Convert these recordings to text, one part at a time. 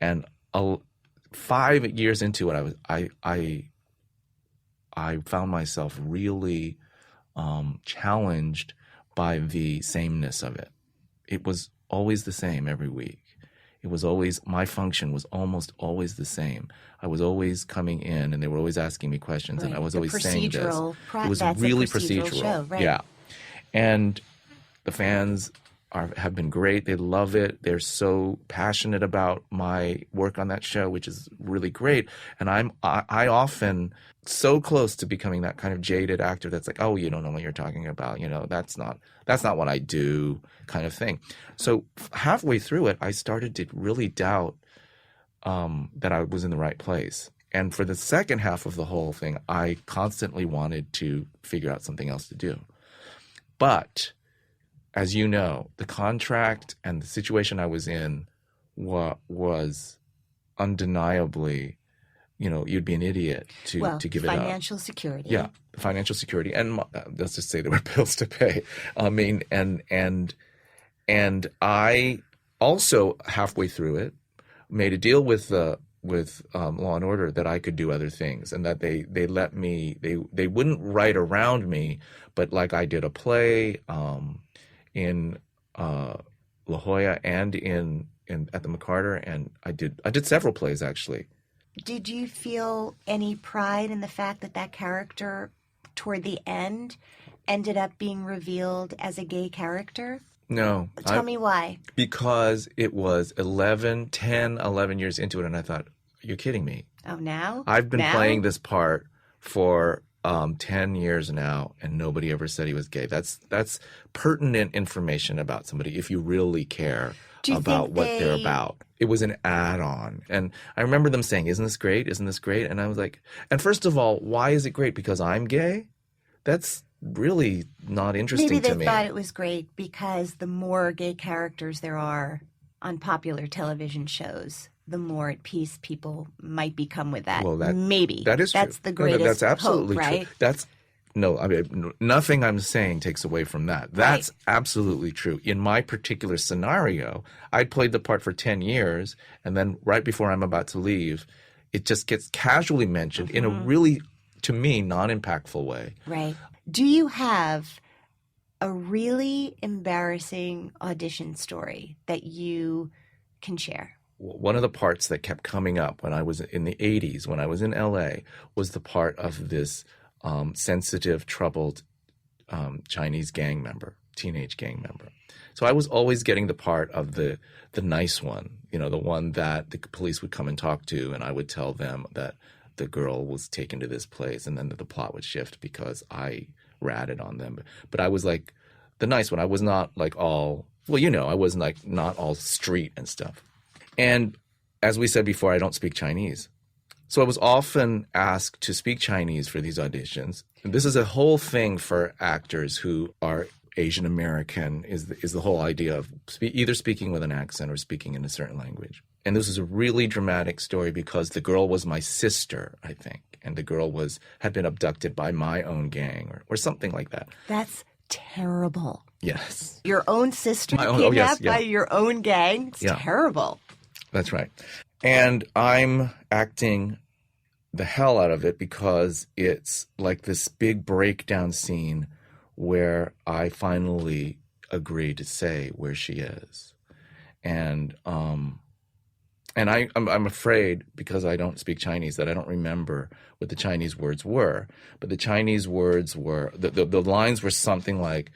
And 5 years into it, I found myself really challenged by the sameness of it. It was always the same every week. It was always, my function was almost always the same. I was always coming in and they were always asking me questions, and I was always saying this. It was really procedural. Show, right? Yeah. And the fans have been great. They love it. They're so passionate about my work on that show, which is really great. And I often so close to becoming that kind of jaded actor that's like, oh, you don't know what you're talking about. You know, that's not what I do, kind of thing. So halfway through it, I started to really doubt that I was in the right place. And for the second half of the whole thing, I constantly wanted to figure out something else to do. But as you know, the contract and the situation I was in was undeniably, you know, you'd be an idiot to give it up. Financial security. Yeah, financial security, and let's just say there were bills to pay. I mean, and I also halfway through it made a deal with Law and Order that I could do other things, and that they let me, they wouldn't write around me, but like I did a play in La Jolla and at the McCarter, and I did several plays actually. Did you feel any pride in the fact that character toward the end ended up being revealed as a gay character? No. Tell me why. Because it was 11 years into it, and I thought, you're kidding me. Oh, now? I've been playing this part for 10 years now, and nobody ever said he was gay. That's pertinent information about somebody if you really care about what they're about. It was an add-on. And I remember them saying, isn't this great? Isn't this great? And I was like, and first of all, why is it great? Because I'm gay? That's really not interesting to me. Maybe they thought it was great because the more gay characters there are on popular television shows, the more at peace people might become with that. Well, maybe. That is true. That's the greatest that's absolutely hope, right? True. I mean, nothing I'm saying takes away from that. That's absolutely true. In my particular scenario, I played the part for 10 years, and then right before I'm about to leave, it just gets casually mentioned in a really, to me, non-impactful way. Right. Do you have a really embarrassing audition story that you can share? One of the parts that kept coming up when I was in the 80s, when I was in LA, was the part of this sensitive, troubled Chinese gang member, teenage gang member. So I was always getting the part of the nice one, you know, the one that the police would come and talk to, and I would tell them that the girl was taken to this place, and then the plot would shift because I ratted on them. But I was like the nice one. I was not like all, well, you know, I was like not all street and stuff. And as we said before, I don't speak Chinese. So I was often asked to speak Chinese for these auditions. And this is a whole thing for actors who are Asian American, is the whole idea of either speaking with an accent or speaking in a certain language. And this is a really dramatic story because the girl was my sister, I think. And the girl had been abducted by my own gang or something like that. That's terrible. Yes. Your own sister kidnapped by your own gang? It's terrible. That's right. And I'm acting the hell out of it because it's like this big breakdown scene where I finally agree to say where she is. And I'm afraid, because I don't speak Chinese, that I don't remember what the Chinese words were. But the Chinese words were, the lines were something like,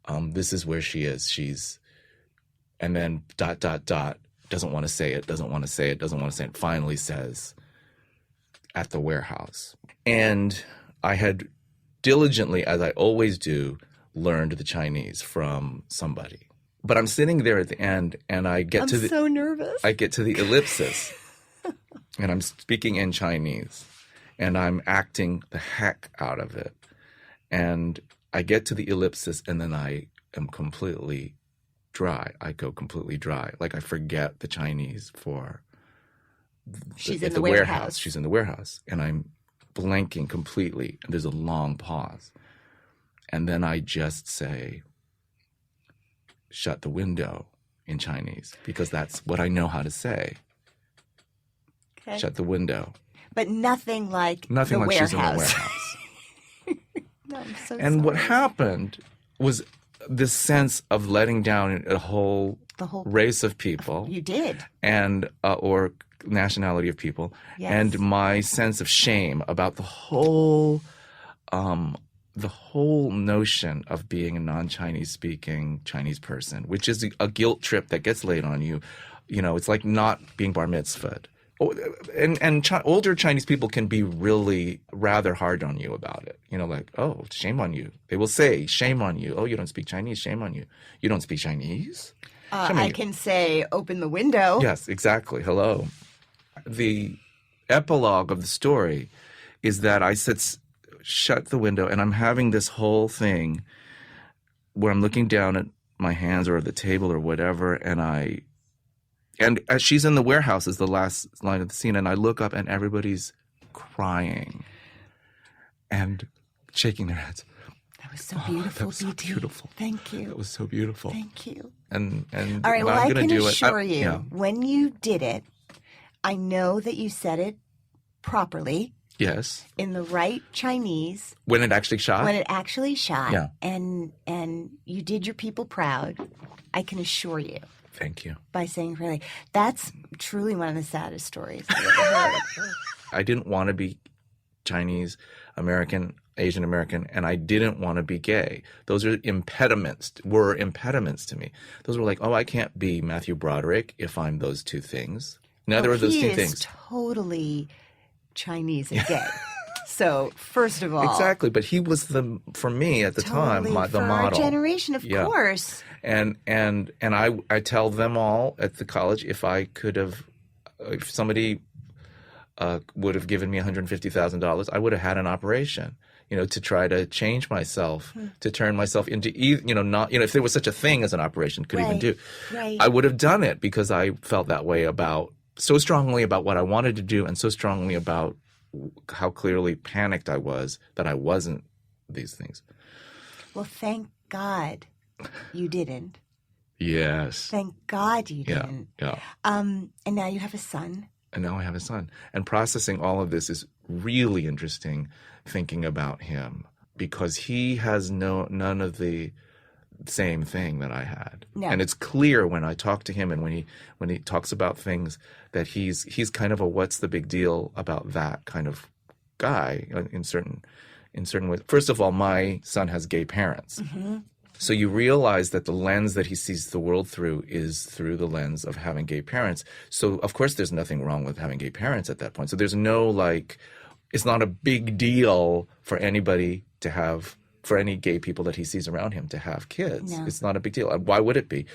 this is where she is. She's, and then ... doesn't want to say it, doesn't want to say it, doesn't want to say it, finally says, at the warehouse. And I had diligently, as I always do, learned the Chinese from somebody. But I'm sitting there at the end, and I get to the... I'm so nervous. I get to the ellipsis, and I'm speaking in Chinese, and I'm acting the heck out of it. And I get to the ellipsis, and then I am completely dry. I go completely dry. Like I forget the Chinese for she's in the warehouse. She's in the warehouse. And I'm blanking completely. And there's a long pause. And then I just say, shut the window in Chinese, because that's what I know how to say. Okay. shut the window. But nothing like Nothing the like warehouse. she's in the warehouse. No, I'm so And what sorry. happened was this sense of letting down a whole The whole race of people you did. and or nationality of people, Yes. and my sense of shame about the whole notion of being a non-Chinese speaking Chinese person, which is a guilt trip that gets laid on you. You know, it's like not being bar mitzvahed. And older Chinese people can be really rather hard on you about it. You know, like, oh, shame on you. They will say, shame on you. Oh, you don't speak Chinese. Shame on you. You don't speak Chinese? Shame on I you. can say, open the window. Yes, exactly. Hello. The epilogue of the story is that I said, shut the window, and I'm having this whole thing where I'm looking down at my hands or the table or whatever, and as she's in the warehouse is the last line of the scene, and I look up and everybody's crying and shaking their heads. That was so beautiful, that was so BT. beautiful. Thank you. That was so beautiful. Thank you. And All right, well, I'm I gonna can do assure it. you, Yeah. when you did it, I know that you said it properly Yes. in the right Chinese When it actually shot? when it actually shot, Yeah. and you did your people proud. I can assure you Thank you. by saying really, that's truly one of the saddest stories I've ever heard. I didn't want to be Chinese American, Asian American, and I didn't want to be gay. Those were impediments to me. Those were like, oh, I can't be Matthew Broderick if I'm those two things. Neither of those he two is things. totally Chinese and gay. So first of all, Exactly, but he was for me at the time, totally the for model. our generation, of Yeah. course. And I tell them all at the college, if somebody would have given me $150,000, I would have had an operation, you know, to try to change myself, to turn myself into, if there was such a thing as an operation could even do, Right. I would have done it because I felt that way so strongly about what I wanted to do and so strongly about how clearly panicked I was that I wasn't these things. Well, thank God you didn't. Yes. Thank God you Yeah. didn't. Yeah. And now you have a son. And now I have a son. And processing all of this is really interesting, thinking about him, because he has none of the same thing that I had. No. And it's clear when I talk to him and when he talks about things that he's kind of a what's the big deal about that kind of guy in certain ways. First of all, my son has gay parents. Mm-hmm. So you realize that the lens that he sees the world through is through the lens of having gay parents. So, of course, there's nothing wrong with having gay parents at that point. So there's no, it's not a big deal for anybody to have, for any gay people that he sees around him to have kids. No. It's not a big deal. Why would it be?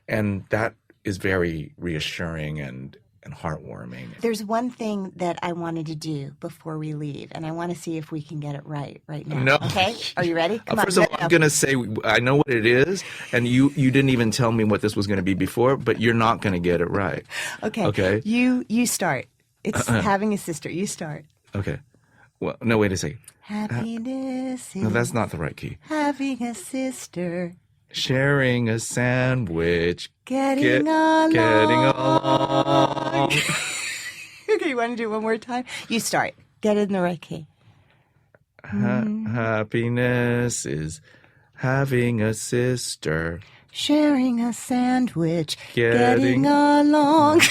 And that is very reassuring and heartwarming. There's one thing that I wanted to do before we leave, and I want to see if we can get it right now. No. Okay? Are you ready? Come on. First of all, I'm going to say I know what it is, and you didn't even tell me what this was going to be before, but you're not going to get it right. Okay. Okay. You start. It's having a sister. You start. Okay. Well, no, wait a second. Happiness is No, that's not the right key. having a sister. Sharing a sandwich. Getting along. Getting along. Okay, you want to do it one more time? You start. Get it in the right key. Happiness is having a sister. Sharing a sandwich. Getting- Getting along.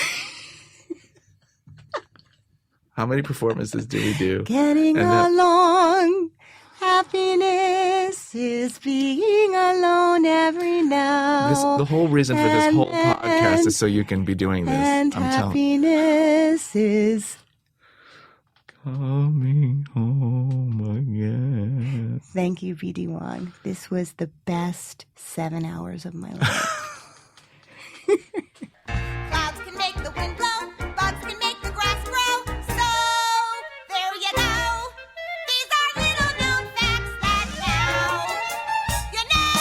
How many performances do we do? Getting And then- along. Happiness is being alone every now. The whole reason for this whole and podcast is so you can be doing this. And I'm telling happiness is. coming home again. Thank you, BD Wong. This was the best 7 hours of my life. Clouds can make the wind blow, bugs can make the grass grow. So, there you go. These are little known facts that now you know.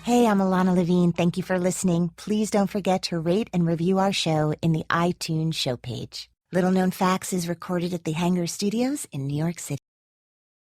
Hey, I'm Alana Levine. Thank you for listening. Please don't forget to rate and review our show in the iTunes show page. Little Known Facts is recorded at the Hangar Studios in New York City.